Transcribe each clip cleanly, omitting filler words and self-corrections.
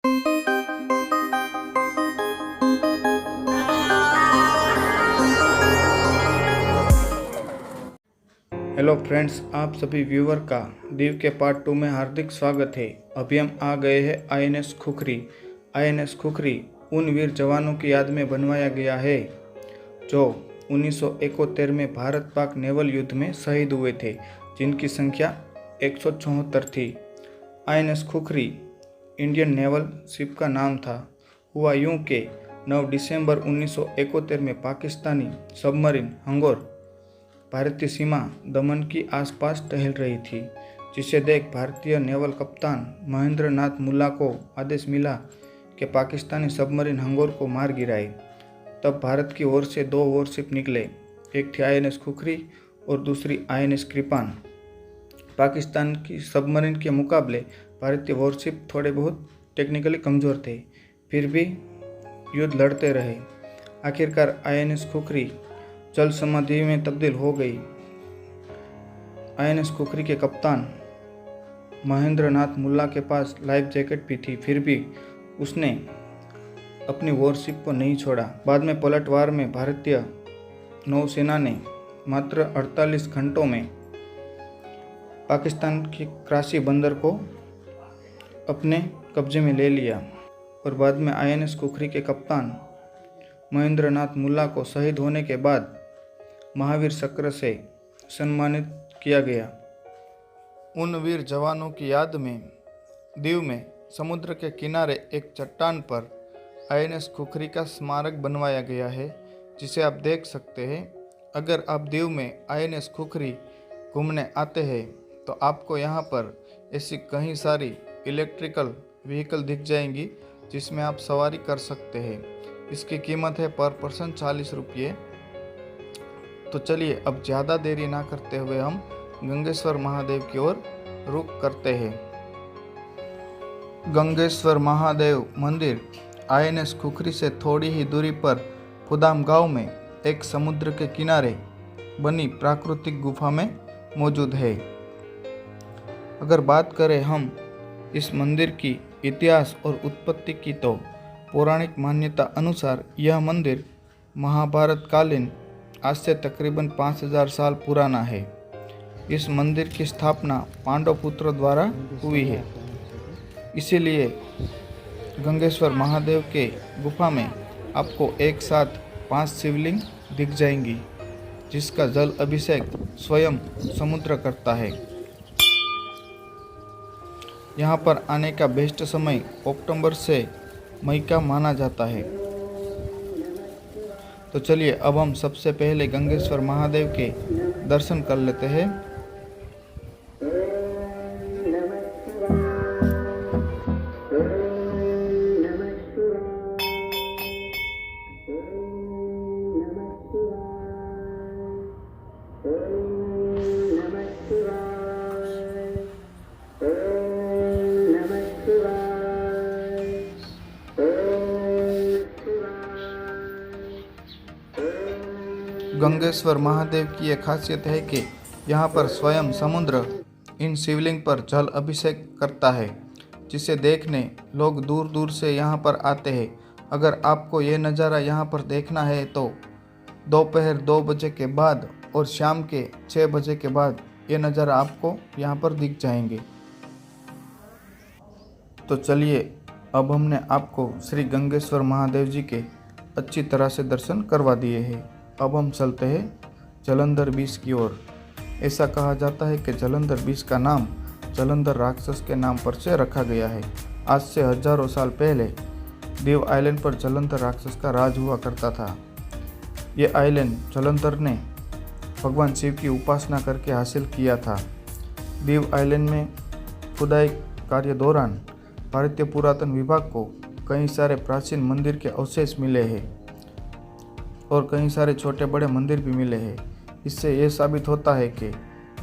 Hello friends, आप सभी viewer का दीव के पार्ट 2 में हार्दिक स्वागत है। अभी हम आ गए हैं आईएनएस खुखरी। आईएनएस खुखरी उन वीर जवानों की याद में बनवाया गया है जो 1971 में भारत पाक नेवल युद्ध में शहीद हुए थे, जिनकी संख्या 174 थी। INS khukri Indian naval ship का नाम था। हुआ यूं कि 9 दिसंबर 1971 में पाकिस्तानी सबमरीन हंगोर भारतीय सीमा दमन की आसपास टहल रही थी, जिसे देख भारतीय नेवल कप्तान महेंद्र नाथ मुल्ला को आदेश मिला कि पाकिस्तानी सबमरीन हंगोर को मार गिराए। तब भारत की ओर से 2 वॉरशिप निकले, एक थी आईएनएस खुखरी और दूसरी आईएनएस कृपान। पाकिस्तान की सबमरीन के मुकाबले भारतीय वॉरशिप थोड़े बहुत टेक्निकली कमज़ोर थे, फिर भी युद्ध लड़ते रहे। आखिरकार आईएनएस खुखरी जल समाधि में तब्दील हो गई। आईएनएस खुखरी के कप्तान महेंद्र नाथ मुल्ला के पास लाइफ जैकेट भी थी, फिर भी उसने अपनी वॉरशिप को नहीं छोड़ा। बाद में पलटवार में भारतीय नौसेना ने मात्र 48 घंटों में पाकिस्तान के कराची बंदर को अपने कब्जे में ले लिया और बाद में आईएनएस खुखरी के कप्तान महेंद्र नाथ मुल्ला को शहीद होने के बाद महावीर चक्र से सम्मानित किया गया। उन वीर जवानों की याद में दीव में समुद्र के किनारे एक चट्टान पर आईएनएस खुखरी का स्मारक बनवाया गया है, जिसे आप देख सकते हैं। अगर आप दीव में आईएनएस खुखरी घूमने आते हैं तो आपको यहाँ पर ऐसी कई सारी इलेक्ट्रिकल व्हीकल दिख जाएंगी जिसमें आप सवारी कर सकते हैं। इसकी कीमत है पर पर्सन 40 रुपये। तो चलिए अब ज़्यादा देरी ना करते हुए हम गंगेश्वर महादेव की ओर रुख करते हैं। गंगेश्वर महादेव मंदिर आईएनएस खुखरी से थोड़ी ही दूरी पर फुदाम गांव में एक समुद्र के किनारे बनी प्राकृतिक गुफा में मौजूद है। अगर बात करें हम इस मंदिर की इतिहास और उत्पत्ति की, तो पौराणिक मान्यता अनुसार यह मंदिर महाभारत कालीन आज से तकरीबन 5000 साल पुराना है। इस मंदिर की स्थापना पांडव पुत्रों द्वारा हुई है। इसीलिए गंगेश्वर महादेव के गुफा में आपको एक साथ 5 शिवलिंग दिख जाएंगी, जिसका जल अभिषेक स्वयं समुद्र करता है। यहाँ पर आने का बेस्ट समय अक्टूबर से मई का माना जाता है। तो चलिए अब हम सबसे पहले गंगेश्वर महादेव के दर्शन कर लेते हैं। गंगेश्वर महादेव की यह खासियत है कि यहाँ पर स्वयं समुद्र इन शिवलिंग पर जल अभिषेक करता है, जिसे देखने लोग दूर दूर से यहाँ पर आते हैं। अगर आपको ये नज़ारा यहाँ पर देखना है तो दोपहर 2 बजे के बाद और शाम के 6 बजे के बाद ये नज़ारा आपको यहाँ पर दिख जाएंगे। तो चलिए अब हमने आपको श्री गंगेश्वर महादेव जी के अच्छी तरह से दर्शन करवा दिए हैं। अब हम चलते हैं जलंधर बीच की ओर। ऐसा कहा जाता है कि जलंधर बीच का नाम जलंधर राक्षस के नाम पर से रखा गया है। आज से हजारों साल पहले दीव आइलैंड पर जलंधर राक्षस का राज हुआ करता था। ये आइलैंड जलंधर ने भगवान शिव की उपासना करके हासिल किया था। दीव आइलैंड में खुदाई कार्य दौरान भारतीय पुरातन विभाग को कई सारे प्राचीन मंदिर के अवशेष मिले हैं और कई सारे छोटे बड़े मंदिर भी मिले हैं। इससे यह साबित होता है कि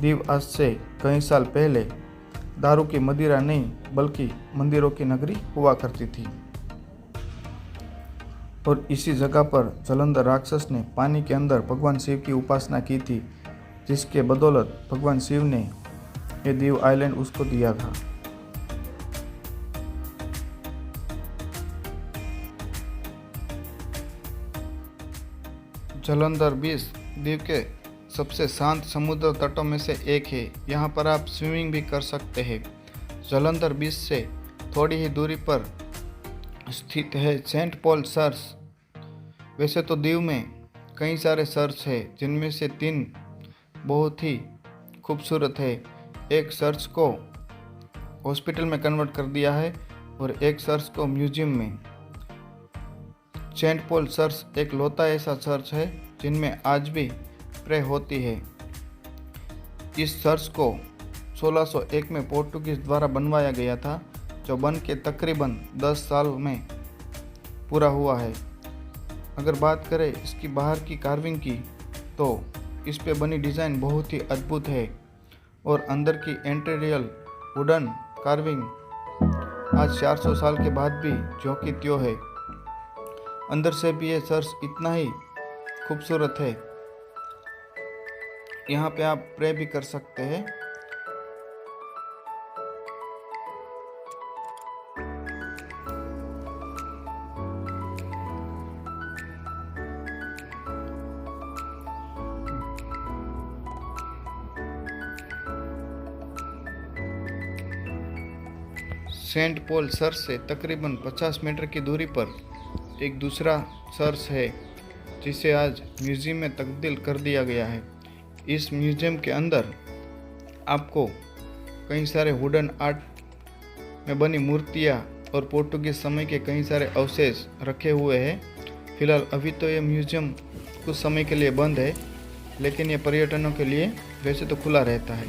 दीव आज से कई साल पहले दारू की मदिरा नहीं बल्कि मंदिरों की नगरी हुआ करती थी। और इसी जगह पर जलंधर राक्षस ने पानी के अंदर भगवान शिव की उपासना की थी, जिसके बदौलत भगवान शिव ने ये दीव आइलैंड उसको दिया था। जालंधर बीच द्वीप के सबसे शांत समुद्र तटों में से एक है। यहाँ पर आप स्विमिंग भी कर सकते हैं। जालंधर बीच से थोड़ी ही दूरी पर स्थित है सेंट पॉल चर्च। वैसे तो द्वीप में कई सारे चर्च हैं, जिनमें से 3 बहुत ही खूबसूरत है। एक चर्च को हॉस्पिटल में कन्वर्ट कर दिया है और एक चर्च को म्यूजियम में। सेंट पॉल चर्च एक लौता ऐसा चर्च है जिनमें आज भी प्रे होती है। इस चर्च को 1601 में पोर्टुगीज द्वारा बनवाया गया था, जो बन के तकरीबन 10 साल में पूरा हुआ है। अगर बात करें इसकी बाहर की कार्विंग की, तो इस पे बनी डिज़ाइन बहुत ही अद्भुत है और अंदर की इंटीरियर वुडन कार्विंग आज 400 साल के बाद भी ज्यों की त्यों है। अंदर से भी ये चर्च इतना ही खूबसूरत है। यहाँ पे आप प्रे भी कर सकते हैं। सेंट पॉल चर्च से तकरीबन 50 मीटर की दूरी पर एक दूसरा चर्च है, जिसे आज म्यूज़ियम में तब्दील कर दिया गया है। इस म्यूज़ियम के अंदर आपको कई सारे वुडन आर्ट में बनी मूर्तियाँ और पोर्टुगीज समय के कई सारे अवशेष रखे हुए हैं। फिलहाल अभी तो ये म्यूज़ियम कुछ समय के लिए बंद है, लेकिन ये पर्यटनों के लिए वैसे तो खुला रहता है।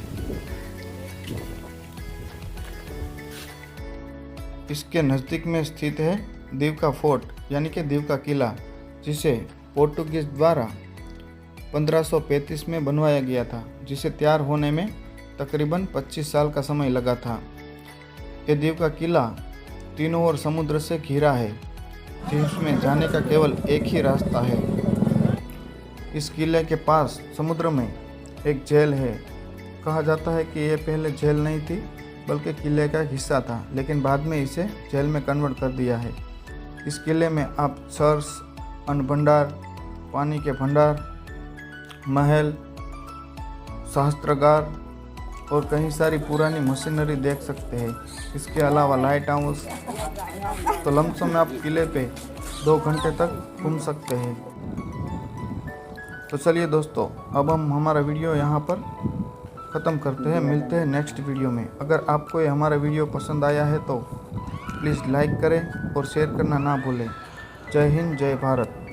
इसके नज़दीक में स्थित है द्वीप का फोर्ट यानी कि द्वीप का किला, जिसे पोर्टुगीज द्वारा 1535 में बनवाया गया था, जिसे तैयार होने में तकरीबन 25 साल का समय लगा था। ये द्वीप का किला तीनों ओर समुद्र से घिरा है, जिसमें जाने का केवल एक ही रास्ता है। इस किले के पास समुद्र में एक जेल है। कहा जाता है कि यह पहले जेल नहीं थी, बल्कि किले का हिस्सा था, लेकिन बाद में इसे जेल में कन्वर्ट कर दिया है। इस किले में आप चर्च, अन्न भंडार, पानी के भंडार, महल, सहस्त्रागार और कई सारी पुरानी मशीनरी देख सकते हैं। इसके अलावा लाइट हाउस। तो लमसम में आप किले पे 2 घंटे तक घूम सकते हैं। तो चलिए दोस्तों, अब हम हमारा वीडियो यहाँ पर ख़त्म करते हैं। मिलते हैं नेक्स्ट वीडियो में। अगर आपको ये हमारा वीडियो पसंद आया है तो प्लीज़ लाइक करें और शेयर करना ना भूलें। जय हिंद, जय भारत।